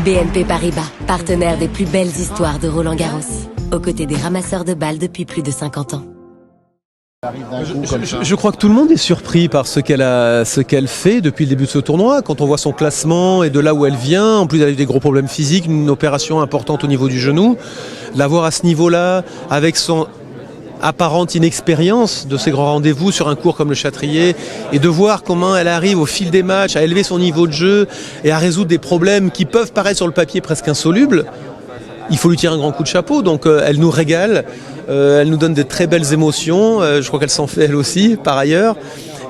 BNP Paribas, partenaire des plus belles histoires de Roland-Garros, aux côtés des ramasseurs de balles depuis plus de 50 ans. Je crois que tout le monde est surpris par ce qu'elle fait depuis le début de ce tournoi. Quand on voit son classement et de là où elle vient, en plus elle a eu des gros problèmes physiques, une opération importante au niveau du genou, la voir à ce niveau-là, avec son apparente inexpérience de ces grands rendez-vous sur un court comme le Châtrier, et de voir comment elle arrive au fil des matchs à élever son niveau de jeu et à résoudre des problèmes qui peuvent paraître sur le papier presque insolubles, il faut lui tirer un grand coup de chapeau. Donc elle nous régale, elle nous donne de très belles émotions, je crois qu'elle s'en fait elle aussi par ailleurs,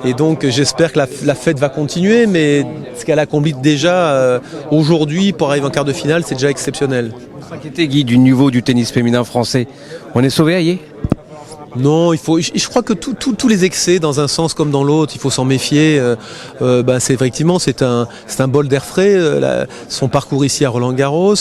et donc j'espère que la fête va continuer, mais ce qu'elle accomplit déjà aujourd'hui pour arriver en quart de finale, c'est déjà exceptionnel. Vous inquiétez, Guy, du niveau du tennis féminin français, on est sauvé ailleurs? Non, je crois que tous les excès, dans un sens comme dans l'autre, il faut s'en méfier. C'est un bol d'air frais, son parcours ici à Roland-Garros.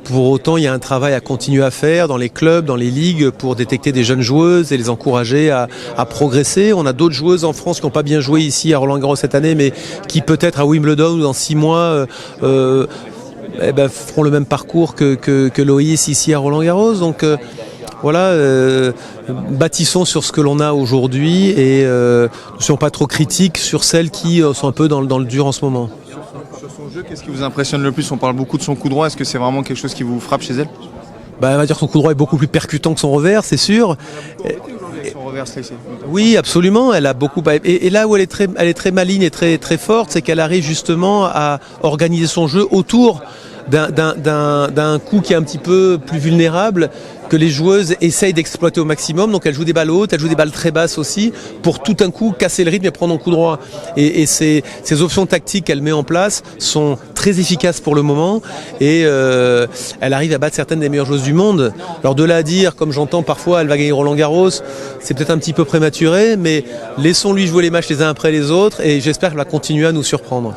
Pour autant, il y a un travail à continuer à faire dans les clubs, dans les ligues, pour détecter des jeunes joueuses et les encourager à progresser. On a d'autres joueuses en France qui n'ont pas bien joué ici à Roland-Garros cette année, mais qui peut-être à Wimbledon ou dans 6 mois feront le même parcours que Loïs ici à Roland-Garros. Donc voilà, bâtissons sur ce que l'on a aujourd'hui et ne soyons pas trop critiques sur celles qui sont un peu dans le dur en ce moment. Sur son jeu, qu'est-ce qui vous impressionne le plus? On parle beaucoup de son coup droit, est-ce que c'est vraiment quelque chose qui vous frappe chez elle? On va dire que son coup droit est beaucoup plus percutant que son revers, c'est sûr. Son revers, oui, absolument. Elle a beaucoup. Et là où elle est très maligne et très forte, c'est qu'elle arrive justement à organiser son jeu autour d'un coup qui est un petit peu plus vulnérable, que les joueuses essayent d'exploiter au maximum. Donc elle joue des balles hautes, elle joue des balles très basses aussi, pour tout un coup casser le rythme et prendre un coup droit. Et ces options tactiques qu'elle met en place sont très efficaces pour le moment, et elle arrive à battre certaines des meilleures joueuses du monde. Alors de là à dire, comme j'entends parfois, elle va gagner Roland-Garros, c'est peut-être un petit peu prématuré, mais laissons-lui jouer les matchs les uns après les autres, et j'espère qu'elle va continuer à nous surprendre.